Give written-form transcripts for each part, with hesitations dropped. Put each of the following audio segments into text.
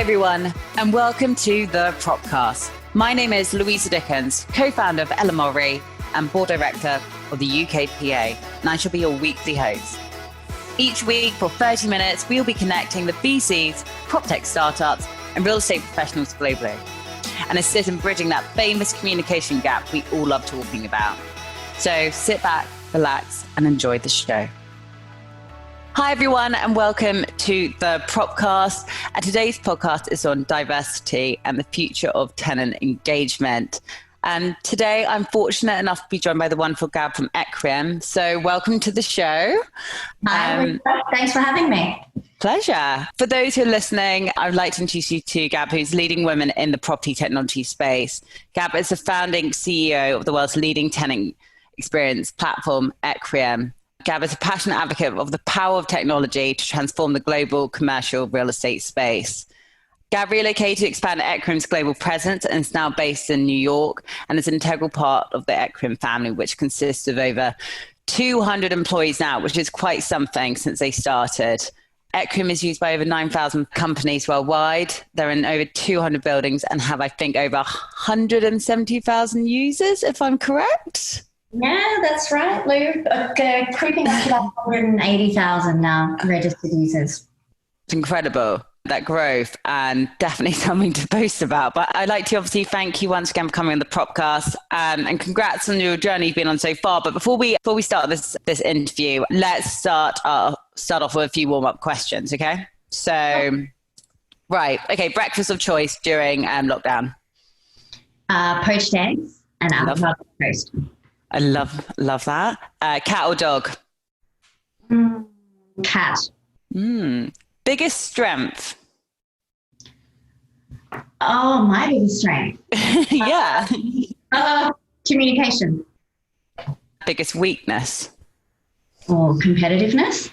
everyone, and welcome to the Propcast. My name is Louisa Dickens, co-founder of Ella Mulry and board director of the UKPA, and I shall be your weekly host. Each week for 30 minutes, we'll be connecting the VCs, PropTech startups, and real estate professionals globally, and assist in bridging that famous communication gap we all love talking about. So sit back, relax, and enjoy the show. Hi, everyone, and welcome to the Propcast. And today's podcast is on diversity and the future of tenant engagement. And today I'm fortunate enough to be joined by the wonderful Gab from Equiem. So welcome to the show. Hi, thanks for having me. Pleasure. For those who are listening, I would like to introduce you to Gab, who's leading women in the property technology space. Gab is the founding CEO of the world's leading tenant experience platform, Equiem. Gab is a passionate advocate of the power of technology to transform the global commercial real estate space. Gab relocated to expand Equiem's global presence and is now based in New York and is an integral part of the Equiem family, which consists of over 200 employees now, which is quite something since they started. Equiem is used by over 9,000 companies worldwide. They're in over 200 buildings and have, I think, over 170,000 users, if I'm correct. Yeah, that's right, Lou. Creeping up to about 180,000 now registered users. It's incredible, that growth, and definitely something to boast about. But I'd like to obviously thank you once again for coming on the Propcast, and congrats on your journey you've been on so far. But before we start this interview, let's start off with a few warm-up questions, okay? So, right, okay, breakfast of choice during lockdown. Poached eggs and avocado toast. I love that. Cat or dog? Cat. Biggest strength? Oh, my biggest strength. Yeah. Communication. Biggest weakness? Or competitiveness.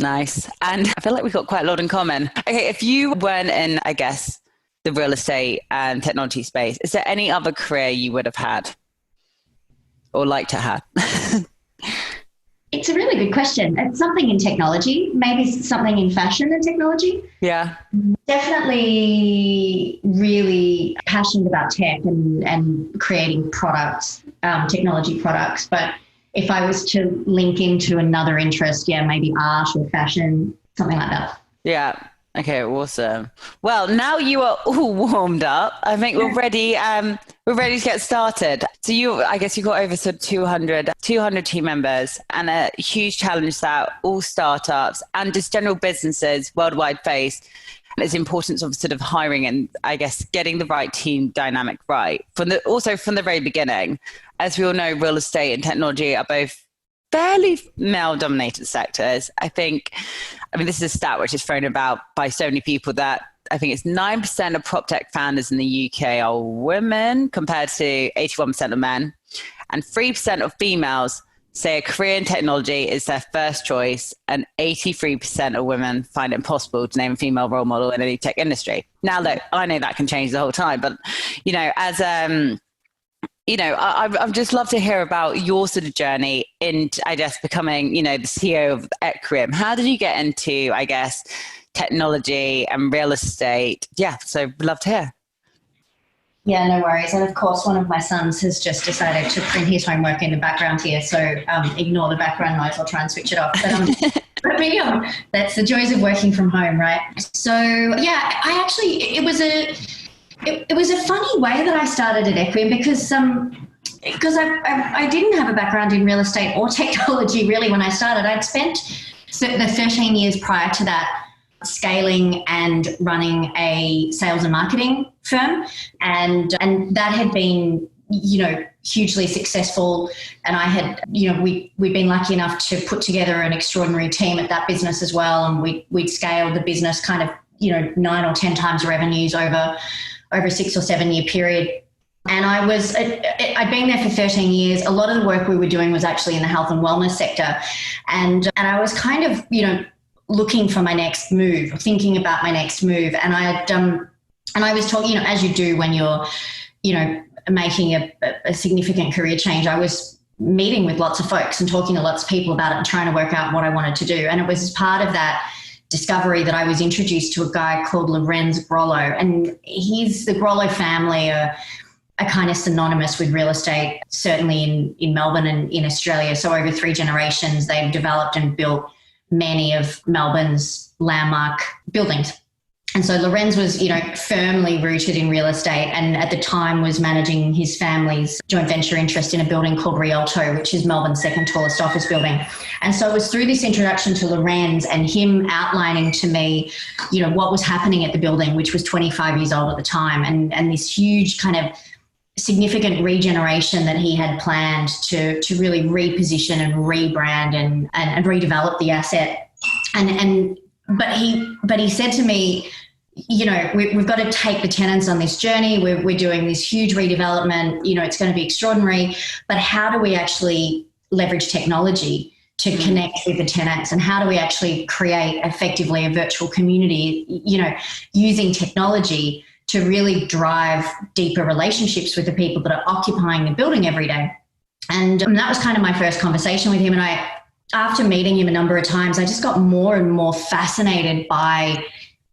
Nice. And I feel like we've got quite a lot in common. Okay, if you weren't in, I guess, the real estate and technology space, is there any other career you would have had or like to have? It's a really good question. It's something in technology, maybe something in fashion and technology. Yeah. Definitely really passionate about tech and creating products, technology products. But if I was to link into another interest, maybe art or fashion, something like that. Yeah. Okay, awesome. Well, now you are all warmed up. I think we're ready. We're ready to get started. So I guess you got over sort of 200 team members, and a huge challenge that all startups and just general businesses worldwide face is the importance of sort of hiring and, I guess, getting the right team dynamic right. From the very beginning, as we all know, real estate and technology are both fairly male-dominated sectors. I mean, this is a stat which is thrown about by so many people that I think it's 9% of PropTech founders in the UK are women compared to 81% of men. And 3% of females say a career in technology is their first choice, and 83% of women find it impossible to name a female role model in any tech industry. Now, look, I know that can change the whole time, but, I'd just love to hear about your sort of journey in, I guess, becoming, the CEO of Equiem. How did you get into, I guess, technology and real estate? Yeah, so we'd love to hear. Yeah, no worries. And of course, one of my sons has just decided to print his homework in the background here. So ignore the background noise. I'll try and switch it off. But that's the joys of working from home, right? So yeah, it was a funny way that I started at Equiem because I didn't have a background in real estate or technology really when I started. I'd spent the 13 years prior to that scaling and running a sales and marketing firm, and that had been hugely successful. And I had we'd been lucky enough to put together an extraordinary team at that business as well, and we'd scaled the business kind of 9 or 10 times revenues over a 6 or 7 year period. And I'd been there for 13 years. A lot of the work we were doing was actually in the health and wellness sector. And I was kind of, looking for my next move, thinking about my next move. And I was talking, as you do when you're, making a significant career change, I was meeting with lots of folks and talking to lots of people about it and trying to work out what I wanted to do. And it was part of that discovery that I was introduced to a guy called Lorenz Grollo, and the Grollo family are kind of synonymous with real estate, certainly in Melbourne and in Australia. So over 3 generations, they've developed and built many of Melbourne's landmark buildings. And so Lorenz was, firmly rooted in real estate, and at the time was managing his family's joint venture interest in a building called Rialto, which is Melbourne's second tallest office building. And so it was through this introduction to Lorenz and him outlining to me, what was happening at the building, which was 25 years old at the time, and this huge kind of significant regeneration that he had planned to really reposition and rebrand and redevelop the asset. But he said to me, we've got to take the tenants on this journey. We're doing this huge redevelopment. It's going to be extraordinary. But how do we actually leverage technology to connect with the tenants? And how do we actually create effectively a virtual community, using technology to really drive deeper relationships with the people that are occupying the building every day? And that was kind of my first conversation with him. And after meeting him a number of times, I just got more and more fascinated by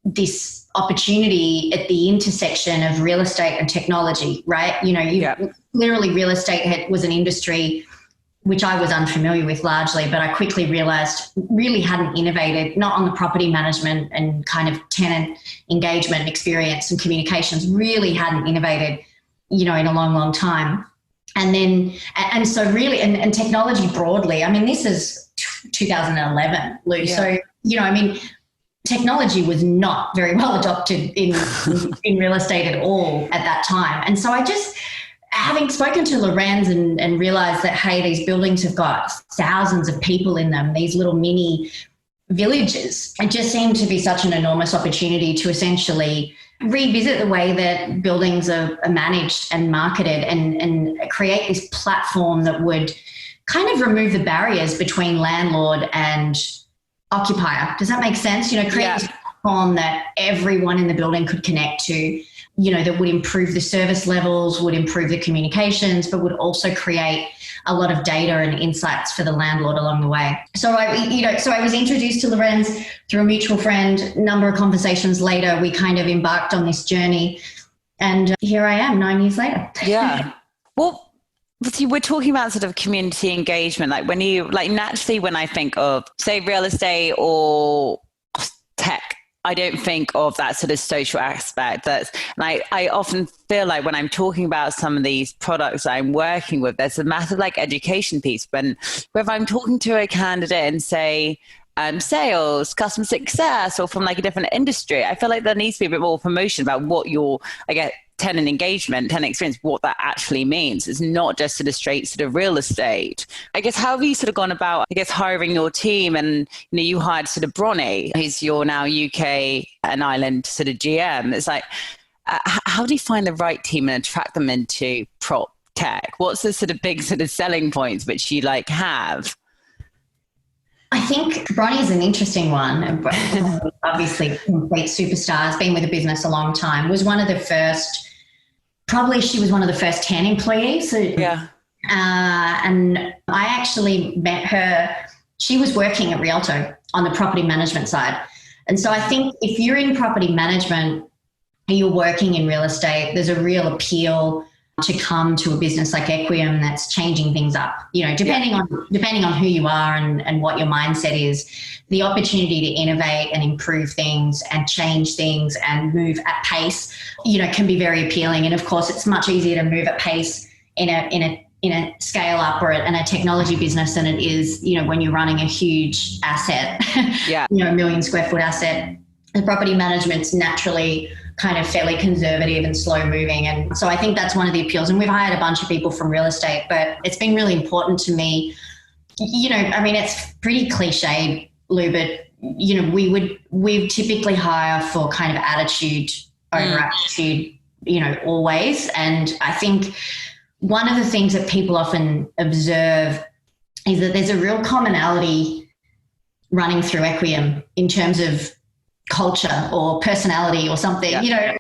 this opportunity at the intersection of real estate and technology, right? Clearly real estate was an industry which I was unfamiliar with largely, but I quickly realized really hadn't innovated, not on the property management and kind of tenant engagement experience and communications, really hadn't innovated, in a long, long time. And so really, and technology broadly, this is 2011, Lou. Yeah. So, technology was not very well adopted in real estate at all at that time. And so having spoken to Lorenz and realized that, hey, these buildings have got thousands of people in them, these little mini villages, it just seemed to be such an enormous opportunity to essentially revisit the way that buildings are managed and marketed and create this platform that would kind of remove the barriers between landlord and occupier. Does that make sense? Create this platform that everyone in the building could connect to, that would improve the service levels, would improve the communications, but would also create a lot of data and insights for the landlord along the way. So I was introduced to Lorenz through a mutual friend. A number of conversations later, we kind of embarked on this journey, and here I am 9 years later. Yeah. Well, see, we're talking about sort of community engagement. Like naturally when I think of, say, real estate or tech, I don't think of that sort of social aspect. I often feel like when I'm talking about some of these products I'm working with, there's a massive education piece. Whether I'm talking to a candidate and say, sales, customer success, or from a different industry, I feel like there needs to be a bit more promotion about what tenant engagement, tenant experience, what that actually means. It's not just sort of straight sort of real estate. I guess, how have you sort of gone about, hiring your team? And, you hired sort of Bronnie, who's your now UK and Ireland sort of GM. It's how do you find the right team and attract them into prop tech? What's the sort of big sort of selling points which you have? I think Bronnie is an interesting one. Obviously, complete superstar, has been with the business a long time, was one of the first, she was one of the first 10 employees. So, yeah. And I actually met her, she was working at Rialto on the property management side. And so I think if you're in property management and you're working in real estate, there's a real appeal to come to a business like Equiem that's changing things up, depending on who you are and what your mindset is. The opportunity to innovate and improve things and change things and move at pace, can be very appealing. And of course, it's much easier to move at pace in a scale up or in a technology business than it is, when you're running a huge asset, a 1 million square foot asset. The property management's naturally kind of fairly conservative and slow moving. And so I think that's one of the appeals. And we've hired a bunch of people from real estate, but it's been really important to me. It's pretty cliched, Lou, but, we typically hire for kind of attitude over aptitude, always. And I think one of the things that people often observe is that there's a real commonality running through Equiem in terms of culture or personality or something,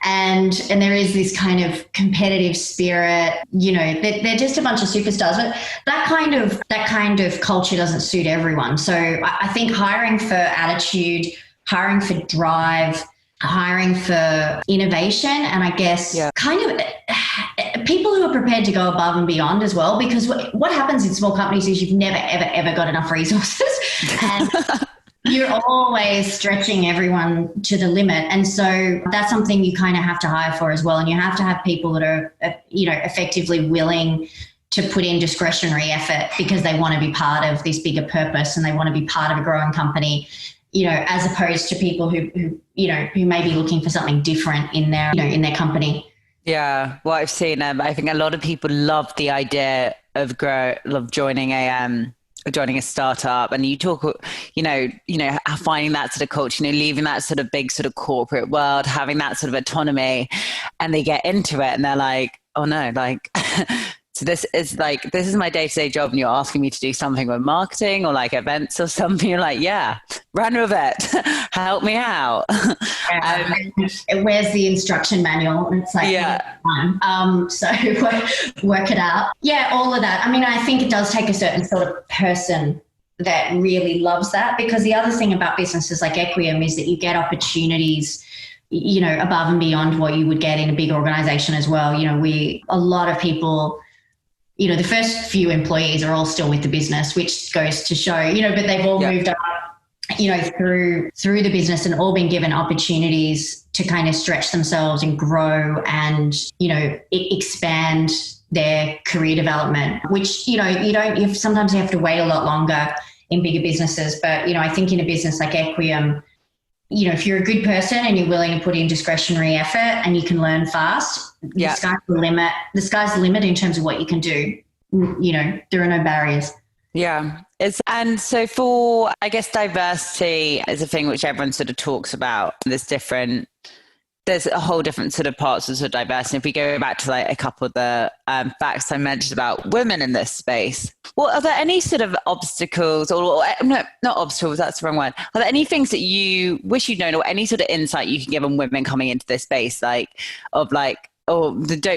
and there is this kind of competitive spirit, they're just a bunch of superstars, but that kind of culture doesn't suit everyone. So I think hiring for attitude, hiring for drive, hiring for innovation, and I guess kind of people who are prepared to go above and beyond as well, because what happens in small companies is you've never, ever, ever got enough resources and you're always stretching everyone to the limit. And so that's something you kind of have to hire for as well. And you have to have people that are, effectively willing to put in discretionary effort because they want to be part of this bigger purpose and they want to be part of a growing company, as opposed to people who may be looking for something different in their company. Yeah, well, I've seen. I think a lot of people love the idea of joining a startup, and you talk, finding that sort of culture, leaving that sort of big sort of corporate world, having that sort of autonomy, and they get into it, and they're like, oh no, like. So this is my day-to-day job, and you're asking me to do something with marketing or like events or something. You're like, yeah, run with it. Help me out. Where's the instruction manual? And it's like, so work it out. Yeah, all of that. I mean, I think it does take a certain sort of person that really loves that, because the other thing about businesses like Equiem is that you get opportunities above and beyond what you would get in a big organization as well. A lot of people, the first few employees are all still with the business, which goes to show, but they've all moved up, through the business and all been given opportunities to kind of stretch themselves and grow and, expand their career development, which, sometimes you have to wait a lot longer in bigger businesses. But, I think in a business like Equiem, if you're a good person and you're willing to put in discretionary effort and you can learn fast, the sky's the limit. The sky's the limit in terms of what you can do. There are no barriers. Yeah. And so for, I guess, diversity is a thing which everyone sort of talks about. There's a whole different sort of parts of diversity. If we go back to like a couple of the facts I mentioned about women in this space, well, are there any sort of obstacles or no, not obstacles, that's the wrong word. Are there any things that you wish you'd known or any sort of insight you can give on women coming into this space, don't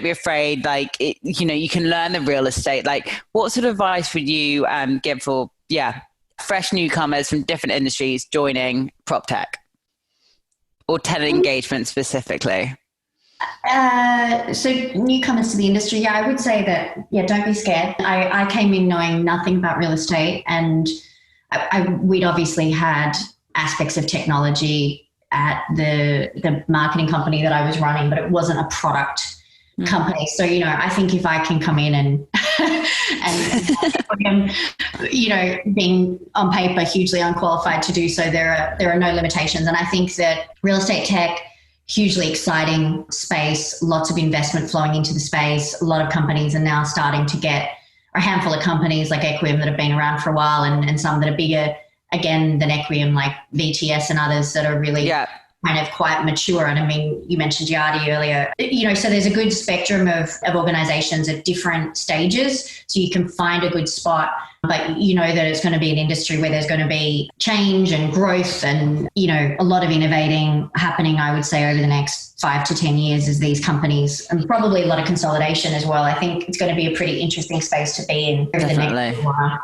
be afraid, you can learn the real estate. Like, what sort of advice would you give for, fresh newcomers from different industries joining prop tech? Or tenant engagement specifically? So newcomers to the industry, I would say that, don't be scared. I came in knowing nothing about real estate, and we'd obviously had aspects of technology at the marketing company that I was running, but it wasn't a product company. So, I think if I can come in and being on paper hugely unqualified to do so, there are no limitations. And I think that real estate tech, hugely exciting space, lots of investment flowing into the space. A lot of companies are now starting to get a handful of companies like Equiem that have been around for a while, and some that are bigger again than Equiem, like VTS and others that are really kind of quite mature. And I mean, you mentioned Yardi earlier, so there's a good spectrum of organizations at different stages. So you can find a good spot, but that it's going to be an industry where there's going to be change and growth and, a lot of innovating happening, I would say, over the next 5 to 10 years as these companies, and probably a lot of consolidation as well. I think it's going to be a pretty interesting space to be in over the next while.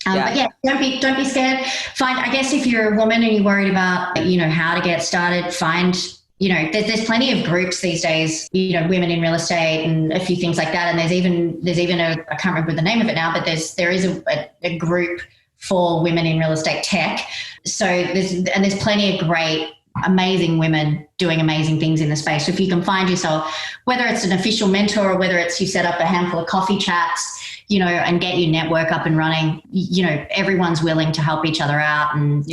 But don't be scared. I guess if you're a woman and you're worried about, how to get started, there's plenty of groups these days, women in real estate and a few things like that. And there's even I can't remember the name of it now, but there is a group for women in real estate tech. So there's plenty of great, amazing women doing amazing things in the space. So if you can find yourself, whether it's an official mentor or whether it's you set up a handful of coffee chats, and get your network up and running, everyone's willing to help each other out and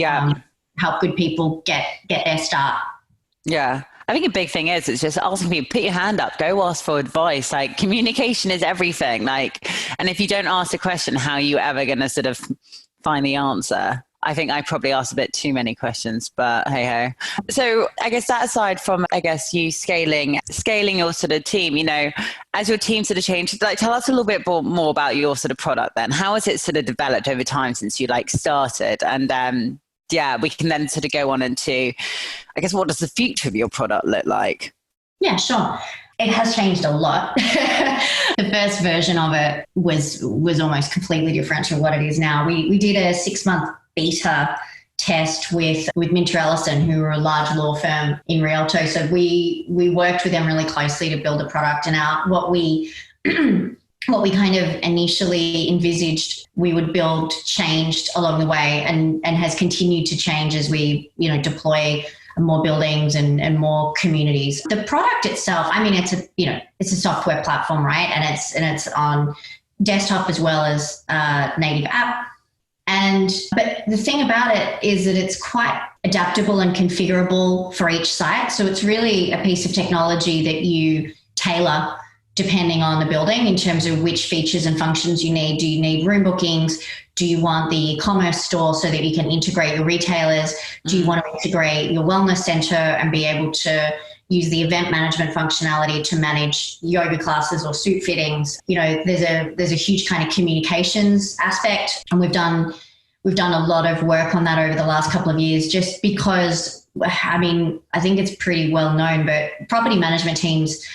help good people get their start. Yeah. I think a big thing is it's just asking people, put your hand up, go ask for advice. Like, communication is everything. And if you don't ask the question, how are you ever going to sort of find the answer? I think I probably asked a bit too many questions, but hey ho. So I guess that aside from, you scaling your sort of team, as your team sort of changed, tell us a little bit more about your sort of product then. How has it sort of developed over time since you started? And we can then sort of go on into, I guess, what does the future of your product look like? Yeah, sure. It has changed a lot. The first version of it was almost completely different to what it is now. We did a 6-month beta test with Minter Ellison, who are a large law firm in Rialto. So we worked with them really closely to build a product, and what we what we kind of initially envisaged we would build changed along the way, and has continued to change as we, deploy more buildings and more communities. The product itself, I mean, it's a software platform, right? And it's on desktop as well as native app. But the thing about it is that it's quite adaptable and configurable for each site. So it's really a piece of technology that you tailor depending on the building in terms of which features and functions you need. Do you need room bookings? Do you want the e-commerce store so that you can integrate your retailers? Do you want to integrate your wellness center and be able to use the event management functionality to manage yoga classes or suit fittings? There's a huge kind of communications aspect, and we've done a lot of work on that over the last couple of years, just because, I mean, I think it's pretty well known, but property management teams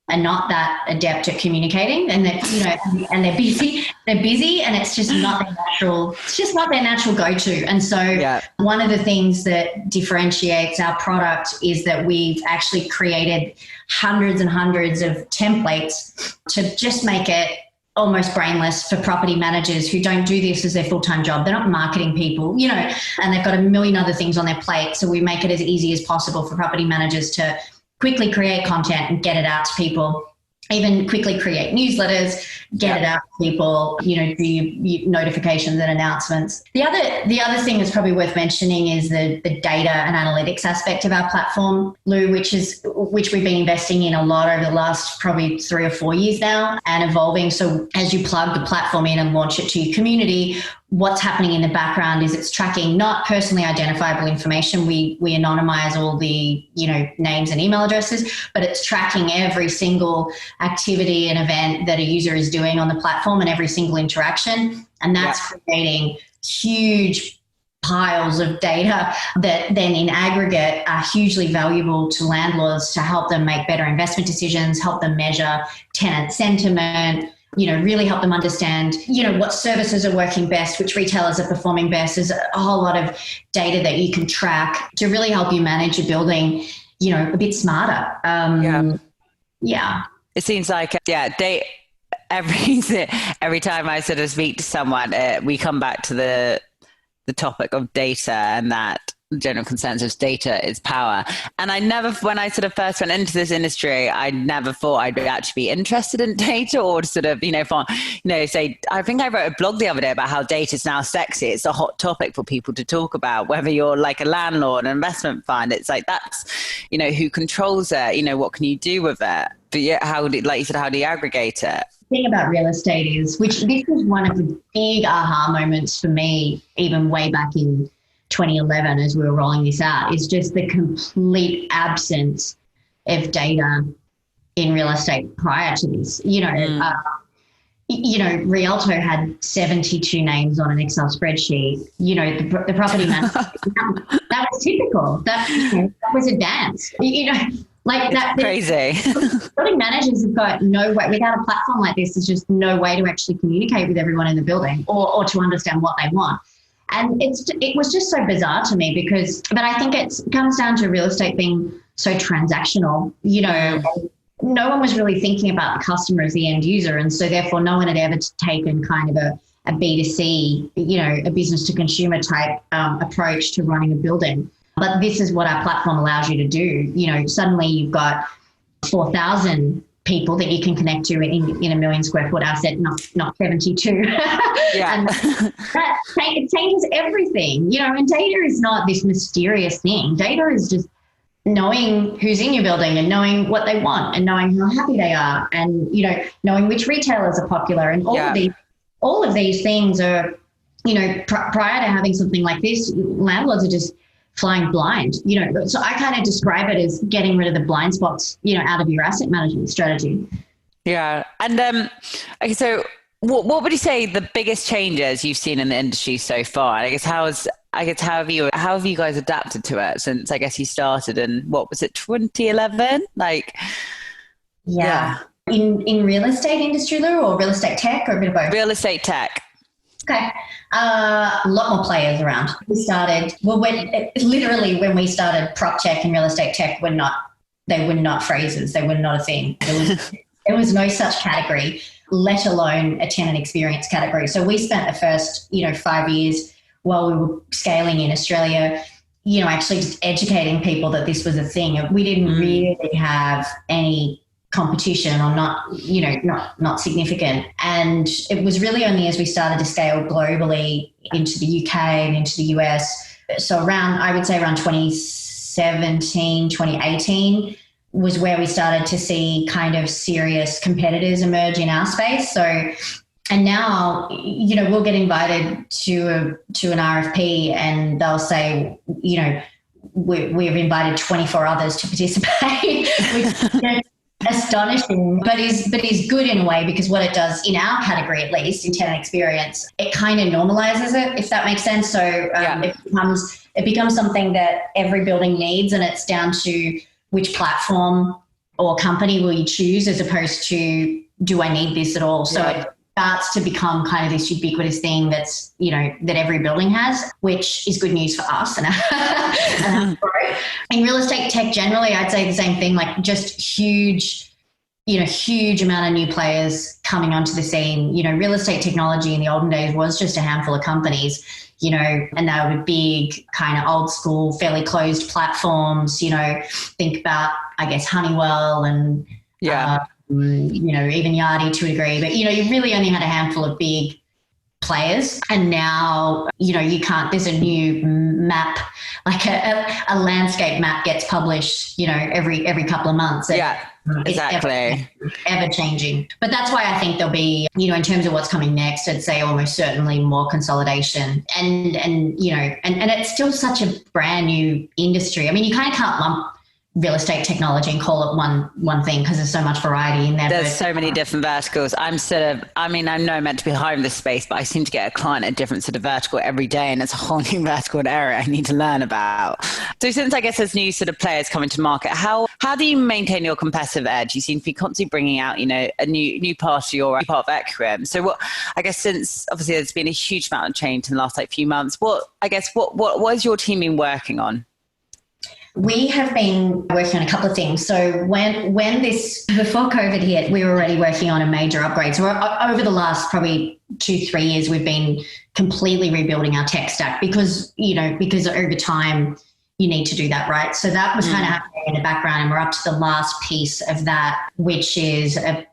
are not that adept at communicating, and and they're busy, and it's just not their natural go-to. And so One of the things that differentiates our product is that we've actually created hundreds and hundreds of templates to just make it almost brainless for property managers who don't do this as their full-time job. They're not marketing people, and they've got a million other things on their plate. So we make it as easy as possible for property managers to quickly create content and get it out to people, even quickly create newsletters, get it out to people, do your notifications and announcements. The other thing that's probably worth mentioning is the data and analytics aspect of our platform, Lou, which we've been investing in a lot over the last probably 3 or 4 years now, and evolving. So as you plug the platform in and launch it to your community, what's happening in the background is it's tracking not personally identifiable information. We anonymize all the, names and email addresses, but it's tracking every single activity and event that a user is doing on the platform and every single interaction. And that's creating huge piles of data that then in aggregate are hugely valuable to landlords to help them make better investment decisions, help them measure tenant sentiment, really help them understand, what services are working best, which retailers are performing best. There's a whole lot of data that you can track to really help you manage your building, a bit smarter. It seems like, every time I sort of speak to someone, we come back to the topic of data, and that general consensus data is power. And when I sort of first went into this industry, I never thought I'd actually be interested in data, or to sort of, say, I think I wrote a blog the other day about how data is now sexy. It's a hot topic for people to talk about, whether you're like a landlord, an investment fund. It's like, that's, who controls it? What can you do with it? But like you said, how do you aggregate it? The thing about real estate is, this was one of the big aha moments for me, even way back in 2011 as we were rolling this out, is just the complete absence of data in real estate prior to this. Rialto had 72 names on an Excel spreadsheet. The property manager, that was typical. That was a dance. Like that. Crazy. Building managers have got no way, without a platform like this, there's just no way to actually communicate with everyone in the building or to understand what they want. And it was just so bizarre to me but I think it comes down to real estate being so transactional, no one was really thinking about the customer as the end user. And so therefore no one had ever taken kind of a B2C, a business to consumer type approach to running a building. But this is what our platform allows you to do. Suddenly you've got 4,000 people that you can connect to in a 1 million square foot asset, not 72. Yeah. And it changes everything, and data is not this mysterious thing. Data is just knowing who's in your building and knowing what they want and knowing how happy they are and, knowing which retailers are popular and all of these things are, prior to having something like this, landlords are just flying blind, so I kind of describe it as getting rid of the blind spots, out of your asset management strategy. Yeah. And okay, so what would you say the biggest changes you've seen in the industry so far? And how have you guys adapted to it since, I guess, you started in, what was it, 2011? In real estate industry, Lou, or real estate tech, or a bit of both? Real estate tech. Okay. A lot more players around. We started, well, literally when we started prop tech and real estate tech they were not phrases. They were not a thing. There was no such category, let alone a tenant experience category. So we spent the first, 5 years while we were scaling in Australia, actually just educating people that this was a thing. We didn't really have any competition, or not significant. And it was really only as we started to scale globally into the UK and into the US. So I would say around 2017, 2018 was where we started to see kind of serious competitors emerge in our space. So, and now, we'll get invited to an RFP and they'll say, we've invited 24 others to participate, which astonishing, but is good in a way, because what it does in our category, at least in tenant experience, it kind of normalizes it, if that makes sense. So it becomes something that every building needs, and it's down to which platform or company will you choose, as opposed to, do I need this at all? So it starts to become kind of this ubiquitous thing that's, that every building has, which is good news for us and our growth. In real estate tech generally, I'd say the same thing, like just huge amount of new players coming onto the scene. Real estate technology in the olden days was just a handful of companies, and they were big, kind of old school, fairly closed platforms. Think about, I guess, Honeywell and even Yardi to a degree, but you really only had a handful of big players. And now, you can't, there's a new map, like a landscape map gets published, every couple of months. Exactly. Ever changing. But that's why I think there'll be, in terms of what's coming next, I'd say almost certainly more consolidation, and it's still such a brand new industry. I mean, you kind of can't lump real estate technology and call it one thing, because there's so much variety in there. There's so many different verticals. I'm meant to be hiring this space, but I seem to get a client at a different sort of vertical every day, and it's a whole new vertical area I need to learn about. So since I guess there's new sort of players coming to market, how do you maintain your competitive edge? You seem to be constantly bringing out, a new part of your part of Equiem. So what, I guess, since obviously there's been a huge amount of change in the last few months, what has your team been working on? We have been working on a couple of things. So before COVID hit, we were already working on a major upgrade. So over the last probably 2-3 years, we've been completely rebuilding our tech stack because over time you need to do that, right? So that was kind of happening in the background, and we're up to the last piece of that, which is a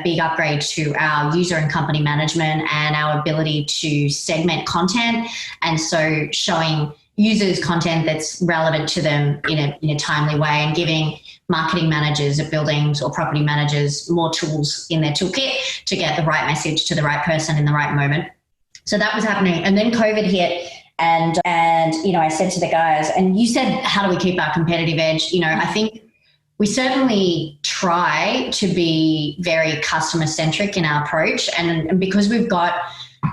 big upgrade to our user and company management and our ability to segment content. And so showing users content that's relevant to them in a timely way, and giving marketing managers of buildings or property managers more tools in their toolkit to get the right message to the right person in the right moment. So that was happening. And then COVID hit, and I said to the guys, and you said, how do we keep our competitive edge? I think we certainly try to be very customer centric in our approach. And because we've got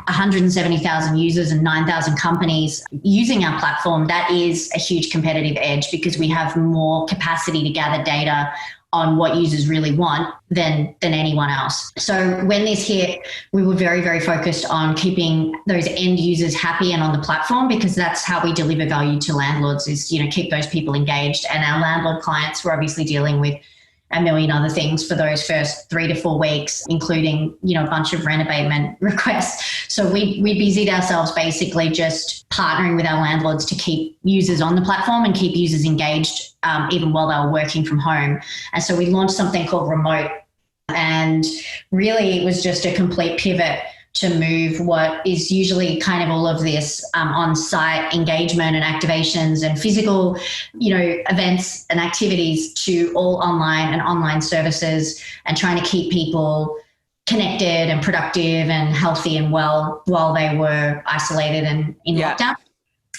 170,000 users and 9,000 companies using our platform, that is a huge competitive edge, because we have more capacity to gather data on what users really want than anyone else. So when this hit, we were very, very focused on keeping those end users happy and on the platform, because that's how we deliver value to landlords, is, keep those people engaged. And our landlord clients were obviously dealing with a million other things for those first 3 to 4 weeks, including, a bunch of rent abatement requests. So we busied ourselves basically just partnering with our landlords to keep users on the platform and keep users engaged, even while they were working from home. And so we launched something called Remote, and really it was just a complete pivot to move what is usually kind of all of this on-site engagement and activations and physical, events and activities to all online and online services, and trying to keep people connected and productive and healthy and well while they were isolated and in lockdown.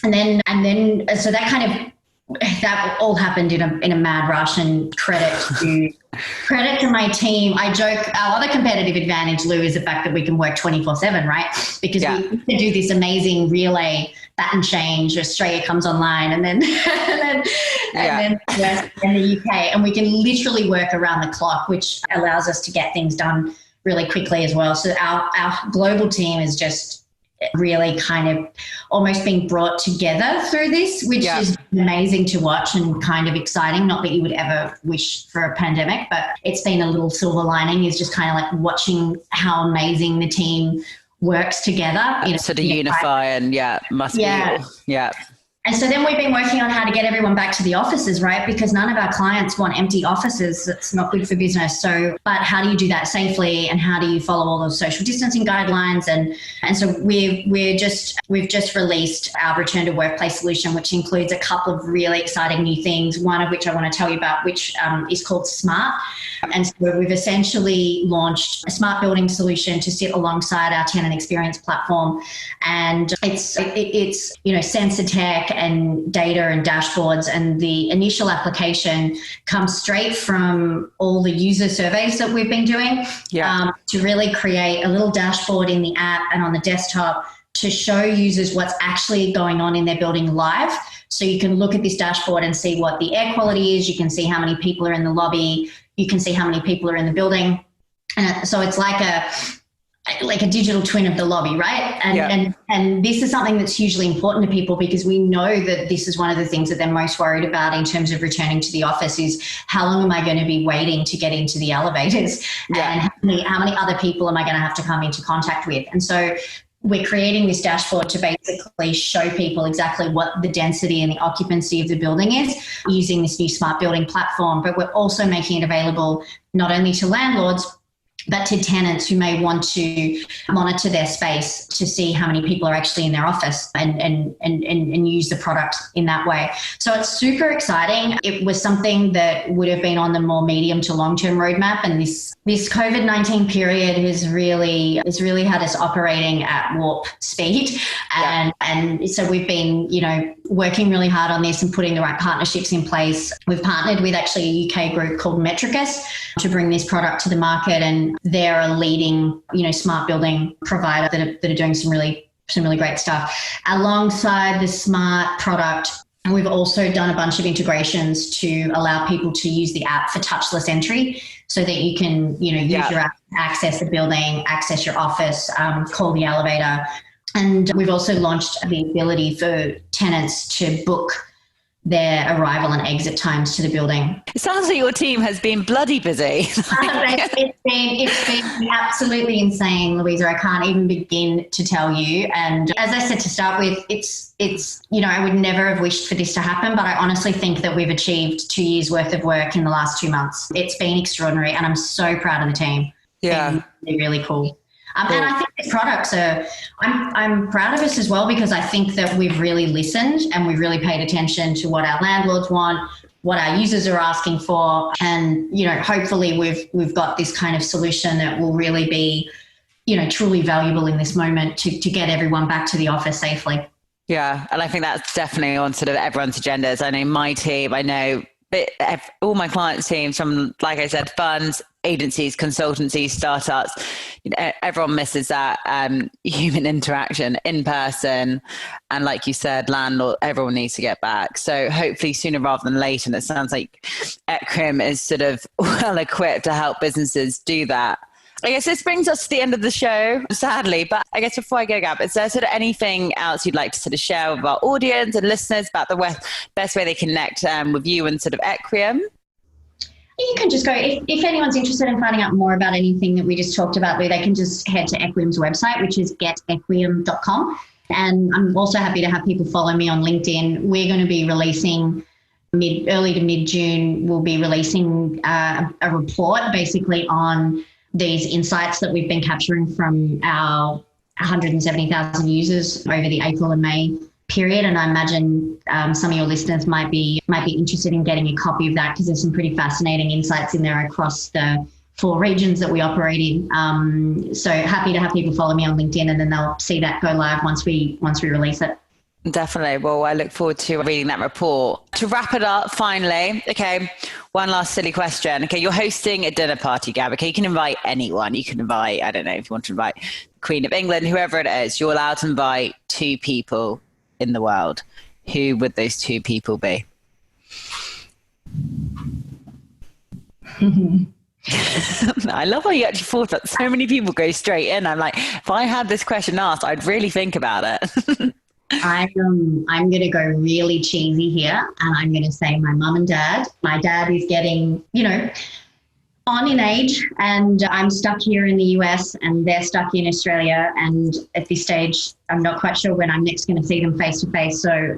And then so that all happened in a mad rush, and credit to my team. I joke, our other competitive advantage, Lou, is the fact that we can work 24/7, right? Because we can do this amazing relay baton change. Australia comes online, and then the US and the UK, and we can literally work around the clock, which allows us to get things done really quickly as well. So our global team is just really kind of almost being brought together through this, which is amazing to watch and kind of exciting. Not that you would ever wish for a pandemic, but it's been a little silver lining, is just kind of like watching how amazing the team works together. Sort of unify and must be. Yeah. And so then we've been working on how to get everyone back to the offices, right? Because none of our clients want empty offices. It's not good for business. So, but how do you do that safely, and how do you follow all those social distancing guidelines? And so we've just released our return to workplace solution, which includes a couple of really exciting new things. One of which I want to tell you about, which is called Smart. And so we've essentially launched a smart building solution to sit alongside our tenant experience platform. And it's sensor tech and data and dashboards, and the initial application comes straight from all the user surveys that we've been doing to really create a little dashboard in the app and on the desktop to show users what's actually going on in their building live. So you can look at this dashboard and see what the air quality is. You can see how many people are in the lobby. You can see how many people are in the building. And so it's like a digital twin of the lobby, right? And this is something that's hugely important to people, because we know that this is one of the things that they're most worried about in terms of returning to the office is, how long am I going to be waiting to get into the elevators? And how many other people am I going to have to come into contact with? And so we're creating this dashboard to basically show people exactly what the density and the occupancy of the building is using this new smart building platform. But we're also making it available not only to landlords, but to tenants who may want to monitor their space to see how many people are actually in their office and use the product in that way. So it's super exciting. It was something that would have been on the more medium to long-term roadmap, and this COVID-19 period has really had us operating at warp speed. And so we've been, working really hard on this and putting the right partnerships in place. We've partnered with actually a UK group called Metricus to bring this product to the market, and they're a leading, smart building provider that are doing some really great stuff. Alongside the smart product, we've also done a bunch of integrations to allow people to use the app for touchless entry, so that you can, use your app to access the building, access your office, call the elevator. And we've also launched the ability for tenants to book their arrival and exit times to the building. It sounds like your team has been bloody busy. It's been absolutely insane, Louisa. I can't even begin to tell you. And as I said to start with, it's I would never have wished for this to happen, but I honestly think that we've achieved 2 years worth of work in the last 2 months. It's been extraordinary, and I'm so proud of the team. Yeah. They're really cool. And I think these products I'm proud of us as well, because I think that we've really listened and we've really paid attention to what our landlords want, what our users are asking for. And, hopefully we've got this kind of solution that will really be, truly valuable in this moment to get everyone back to the office safely. Yeah. And I think that's definitely on sort of everyone's agendas. I know my team, all my clients' teams, from, like I said, funds, agencies, consultancies, startups, everyone misses that human interaction in person. And like you said, landlord, everyone needs to get back. So hopefully sooner rather than later. And it sounds like Equiem is sort of well equipped to help businesses do that. I guess this brings us to the end of the show, sadly, but I guess before I go, Gab, is there sort of anything else you'd like to sort of share with our audience and listeners about the best way they connect with you and sort of Equiem? You can just go, if anyone's interested in finding out more about anything that we just talked about, Lou, they can just head to Equiem's website, which is getequiem.com. And I'm also happy to have people follow me on LinkedIn. We're going to be releasing early to mid-June, we'll be releasing a report basically on these insights that we've been capturing from our 170,000 users over the April and May period. And I imagine some of your listeners might be interested in getting a copy of that, because there's some pretty fascinating insights in there across the 4 regions that we operate in. So happy to have people follow me on LinkedIn, and then they'll see that go live once we release it. Definitely. Well, I look forward to reading that report. To wrap it up, finally, okay, one last silly question. Okay, you're hosting a dinner party, Gab. Okay, you can invite anyone. You can invite, I don't know, if you want to invite the Queen of England, whoever it is, you're allowed to invite 2 people in the world. Who would those 2 people be? I love how you actually thought that. So many people go straight in. I'm like, if I had this question asked, I'd really think about it. I'm going to go really cheesy here, and I'm going to say my mum and dad. My dad is getting, on in age, and I'm stuck here in the US and they're stuck in Australia. And at this stage, I'm not quite sure when I'm next going to see them face to face. So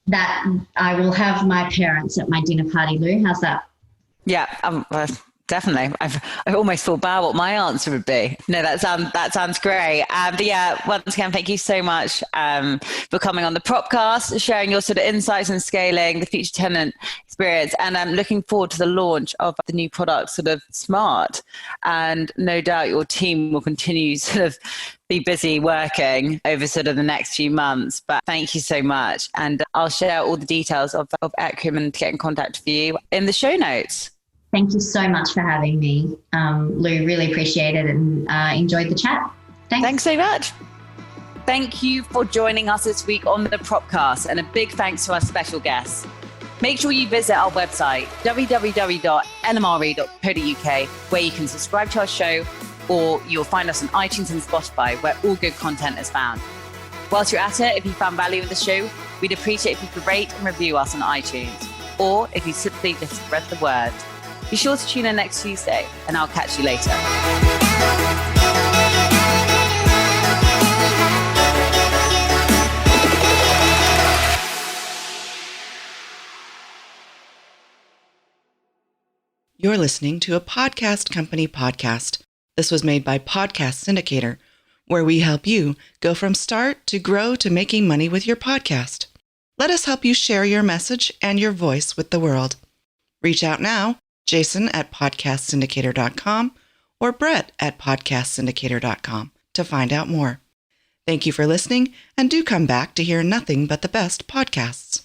that I will have my parents at my dinner party, Lou. How's that? Yeah, definitely. I almost feel bad what my answer would be. No, that sounds great. But yeah, once again, thank you so much for coming on the Propcast, sharing your sort of insights and scaling the future tenant experience. And I'm looking forward to the launch of the new product, sort of Smart. And no doubt your team will continue sort of be busy working over sort of the next few months. But thank you so much. And I'll share all the details of Equiem and get in contact with you in the show notes. Thank you so much for having me, Lou. Really appreciate it and enjoyed the chat. Thanks so much. Thank you for joining us this week on the Propcast, and a big thanks to our special guests. Make sure you visit our website, www.nmre.co.uk, where you can subscribe to our show, or you'll find us on iTunes and Spotify, where all good content is found. Whilst you're at it, if you found value in the show, we'd appreciate if you could rate and review us on iTunes, or if you simply just spread the word. Be sure to tune in next Tuesday, and I'll catch you later. You're listening to a Podcast Company podcast. This was made by Podcast Syndicator, where we help you go from start to grow to making money with your podcast. Let us help you share your message and your voice with the world. Reach out now, Jason at podcastsyndicator.com or Brett at podcastsyndicator.com to find out more. Thank you for listening, and do come back to hear nothing but the best podcasts.